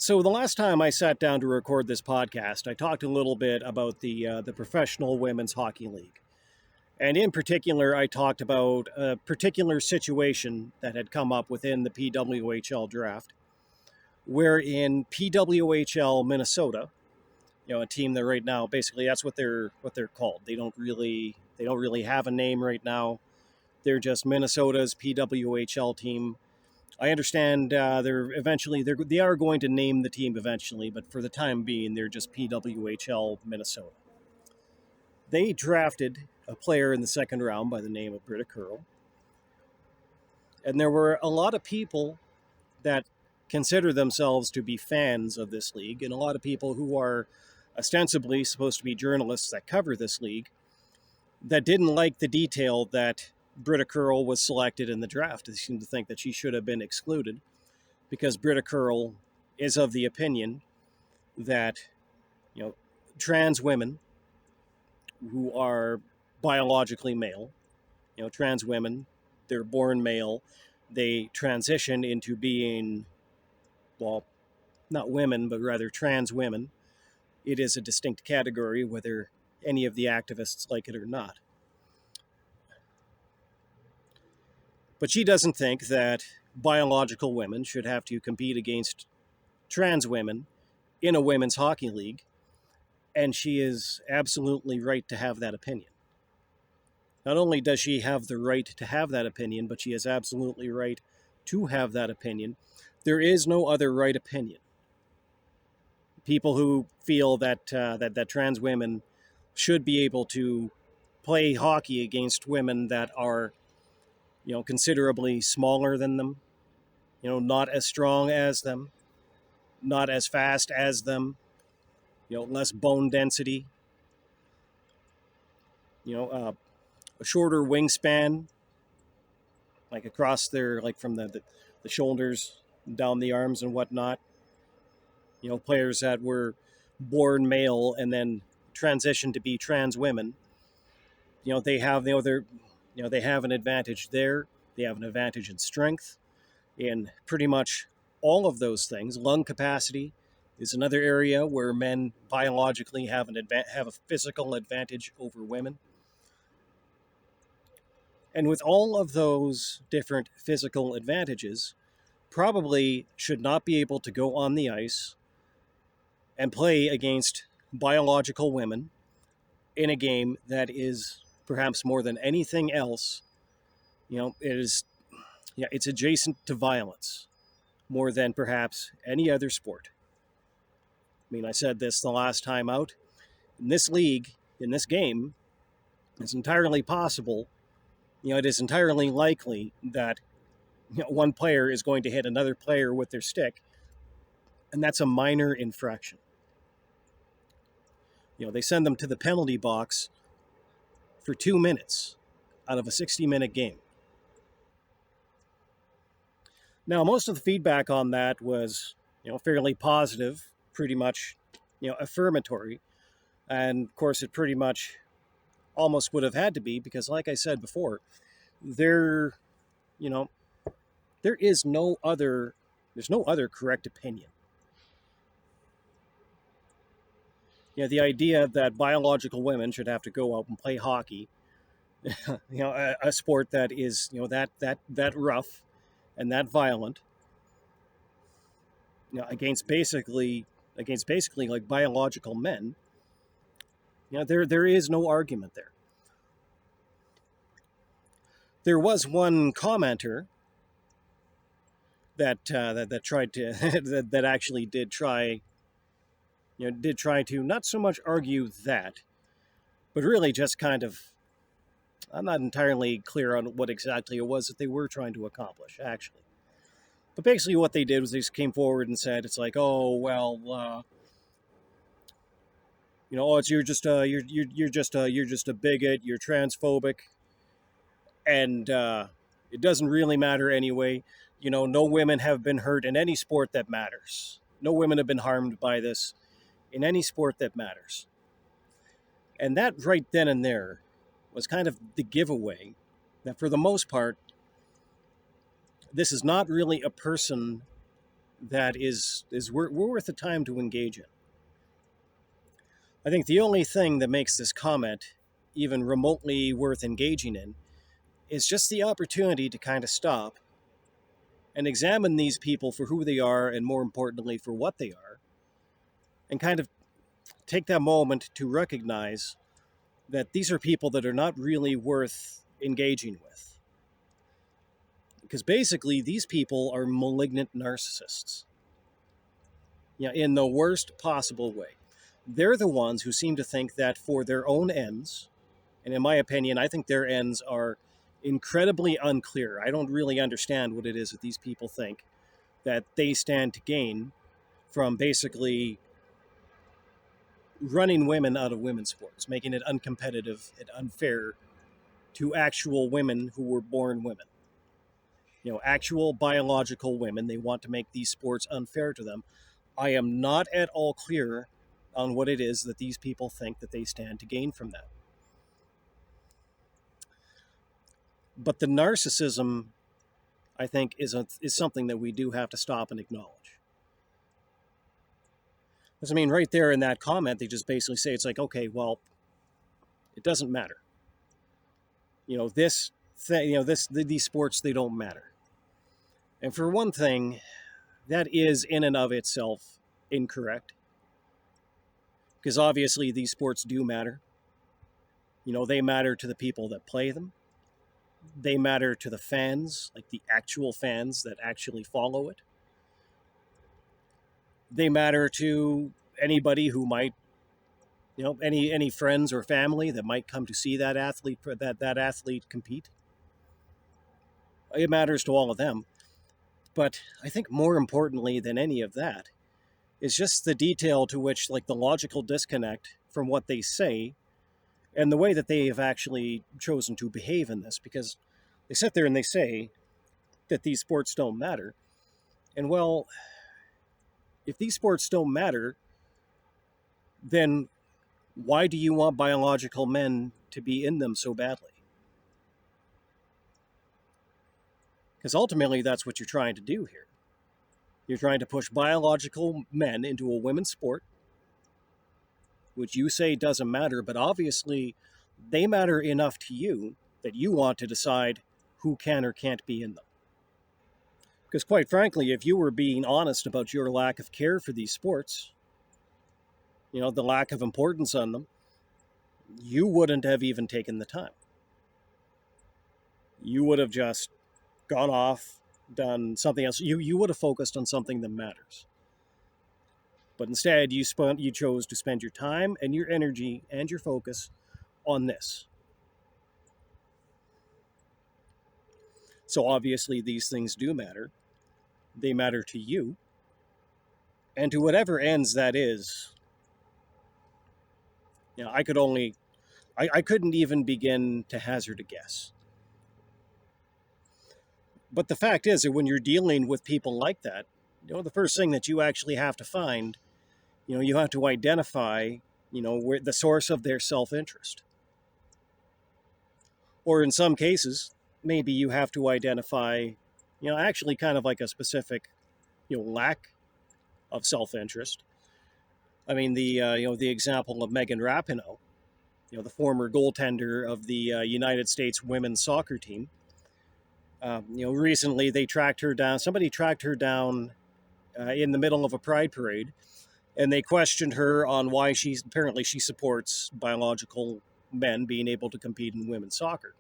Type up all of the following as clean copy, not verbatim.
So the last time I sat down to record this podcast, I talked a little bit about the professional women's hockey league, and in particular, I talked about a particular situation that had come up within the PWHL draft, where in PWHL Minnesota, a team that right now basically that's what they're called. They don't really have a name right now. They're just Minnesota's PWHL team. I understand they are going to name the team eventually, but for the time being, they're just PWHL Minnesota. They drafted a player in the second round by the name of Britta Curl, and there were a lot of people that consider themselves to be fans of this league, and a lot of people who are ostensibly supposed to be journalists that cover this league that didn't like the detail that Britta Curl was selected in the draft. They seem to think that she should have been excluded because Britta Curl is of the opinion that, trans women who are biologically male, trans women, they're born male, they transition into being, well, not women, but rather trans women. It is a distinct category, whether any of the activists like it or not. But she doesn't think that biological women should have to compete against trans women in a women's hockey league, and she is absolutely right to have that opinion. Not only does she have the right to have that opinion, but she is absolutely right to have that opinion. There is no other right opinion. People who feel that that trans women should be able to play hockey against women that are, considerably smaller than them, not as strong as them, not as fast as them, less bone density, a shorter wingspan, like across their, like from the shoulders down the arms and whatnot. Players that were born male and then transitioned to be trans women. They have they have an advantage there. They have an advantage in strength, in pretty much all of those things. Lung capacity is another area where men biologically have have a physical advantage over women. And with all of those different physical advantages, probably should not be able to go on the ice and play against biological women in a game that is perhaps more than anything else, it's adjacent to violence more than perhaps any other sport. I mean, I said this the last time out. In this league, in this game, it's entirely possible, it is entirely likely that one player is going to hit another player with their stick, and that's a minor infraction. They send them to the penalty box for 2 minutes out of a 60-minute game. Now, most of the feedback on that was, fairly positive, pretty much, affirmatory. And of course, it pretty much almost would have had to be, because like I said before, there is there's no other correct opinion. The idea that biological women should have to go out and play hockey, a sport that is, that rough and that violent, against basically like biological men, there is no argument there. There was one commenter that tried to that actually did try to not so much argue that, but really just kind of, I'm not entirely clear on what exactly it was that they were trying to accomplish, actually. But basically what they did was they just came forward and said, it's like, oh, well, you're just a bigot, you're transphobic, and it doesn't really matter anyway. No women have been hurt in any sport that matters. No women have been harmed by this in any sport that matters. And that right then and there was kind of the giveaway that for the most part, this is not really a person that is worth the time to engage in. I think the only thing that makes this comment even remotely worth engaging in is just the opportunity to kind of stop and examine these people for who they are, and more importantly, for what they are, and kind of take that moment to recognize that these are people that are not really worth engaging with. Because basically, these people are malignant narcissists. In the worst possible way. They're the ones who seem to think that for their own ends, and in my opinion, I think their ends are incredibly unclear. I don't really understand what it is that these people think that they stand to gain from basically running women out of women's sports, making it uncompetitive and unfair to actual women who were born women. Actual biological women. They want to make these sports unfair to them. I am not at all clear on what it is that these people think that they stand to gain from that. But the narcissism, I think, is something that we do have to stop and acknowledge. Because, right there in that comment, they just basically say, it's like, okay, well, it doesn't matter. These sports, they don't matter. And for one thing, that is in and of itself incorrect. Because obviously these sports do matter. They matter to the people that play them. They matter to the fans, like the actual fans that actually follow it. They matter to anybody who might, any friends or family that might come to see that athlete compete. It matters to all of them. But I think more importantly than any of that is just the detail to which, like, the logical disconnect from what they say and the way that they have actually chosen to behave in this, because they sit there and they say that these sports don't matter. And well, if these sports don't matter, then why do you want biological men to be in them so badly? Because ultimately that's what you're trying to do here. You're trying to push biological men into a women's sport, which you say doesn't matter, but obviously they matter enough to you that you want to decide who can or can't be in them. Because quite frankly, if you were being honest about your lack of care for these sports, the lack of importance on them, you wouldn't have even taken the time. You would have just gone off, done something else. You would have focused on something that matters. But instead, you chose to spend your time and your energy and your focus on this. So obviously these things do matter. They matter to you. And to whatever ends that is, I couldn't even begin to hazard a guess. But the fact is that when you're dealing with people like that, the first thing that you actually have to find, you have to identify, where the source of their self-interest. Or in some cases, maybe you have to identify, actually kind of like a specific, lack of self-interest. The example of Megan Rapinoe, the former goaltender of the United States women's soccer team. Recently they tracked her down. Somebody tracked her down in the middle of a pride parade, and they questioned her on why she supports biological men being able to compete in women's soccer.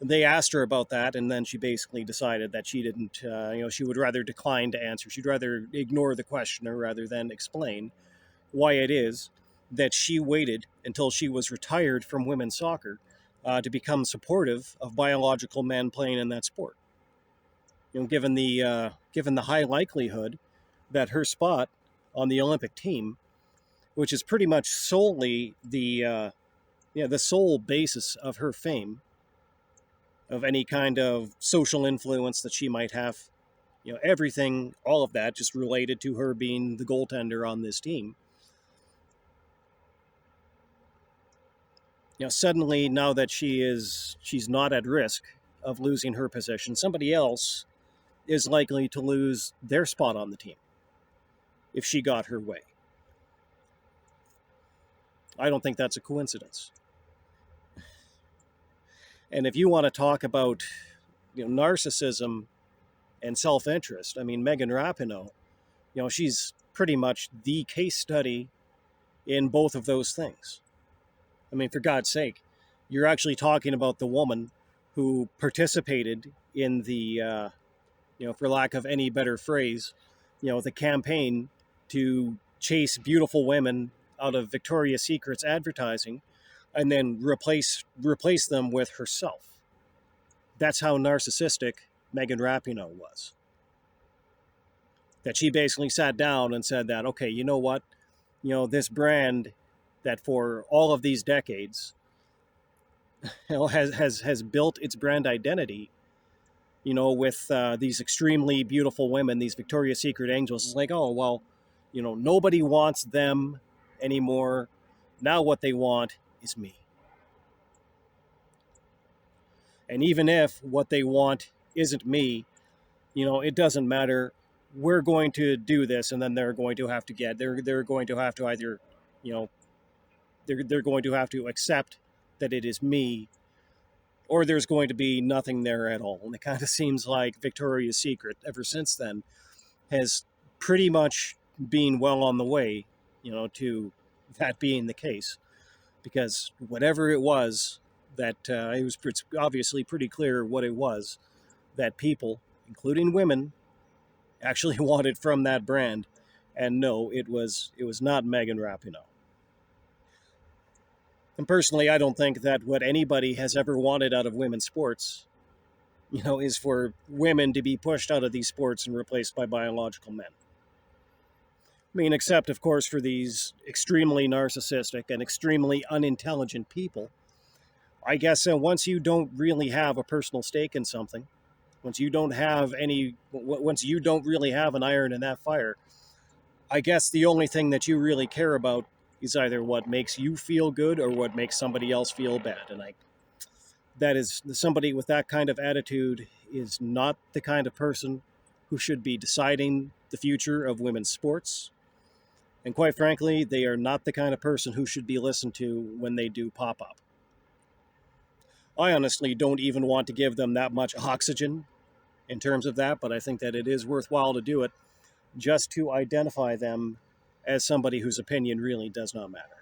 They asked her about that, and then she basically decided that she didn't, she would rather decline to answer. She'd rather ignore the questioner rather than explain why it is that she waited until she was retired from women's soccer to become supportive of biological men playing in that sport. Given the high likelihood that her spot on the Olympic team, which is pretty much solely the sole basis of her fame, of any kind of social influence that she might have, everything, all of that just related to her being the goaltender on this team. Suddenly, now that she's not at risk of losing her position, somebody else is likely to lose their spot on the team. if she got her way. I don't think that's a coincidence. And if you want to talk about, narcissism and self-interest, I mean, Megan Rapinoe, she's pretty much the case study in both of those things. I mean, for God's sake, you're actually talking about the woman who participated in the, for lack of any better phrase, the campaign to chase beautiful women out of Victoria's Secret's advertising and then replace them with herself. That's how narcissistic Megan Rapinoe was. That she basically sat down and said that, okay, you know what? This brand that for all of these decades, has built its brand identity, with these extremely beautiful women, these Victoria's Secret angels. It's like, oh, well, nobody wants them anymore. Now what they want is me. And even if what they want isn't me, it doesn't matter. We're going to do this, and then they're going to have to they're going to have to either, they're going to have to accept that it is me, or there's going to be nothing there at all. And it kind of seems like Victoria's Secret, ever since then, has pretty much been well on the way, to that being the case. Because whatever it was, that it was obviously pretty clear what it was that people, including women, actually wanted from that brand. And no, it was not Megan Rapinoe. And personally, I don't think that what anybody has ever wanted out of women's sports, is for women to be pushed out of these sports and replaced by biological men. I mean, except, of course, for these extremely narcissistic and extremely unintelligent people. I guess once you don't really have a personal stake in something, once you don't really have an iron in that fire, I guess the only thing that you really care about is either what makes you feel good or what makes somebody else feel bad. And that is, somebody with that kind of attitude is not the kind of person who should be deciding the future of women's sports. And quite frankly, they are not the kind of person who should be listened to when they do pop up. I honestly don't even want to give them that much oxygen in terms of that, but I think that it is worthwhile to do it just to identify them as somebody whose opinion really does not matter.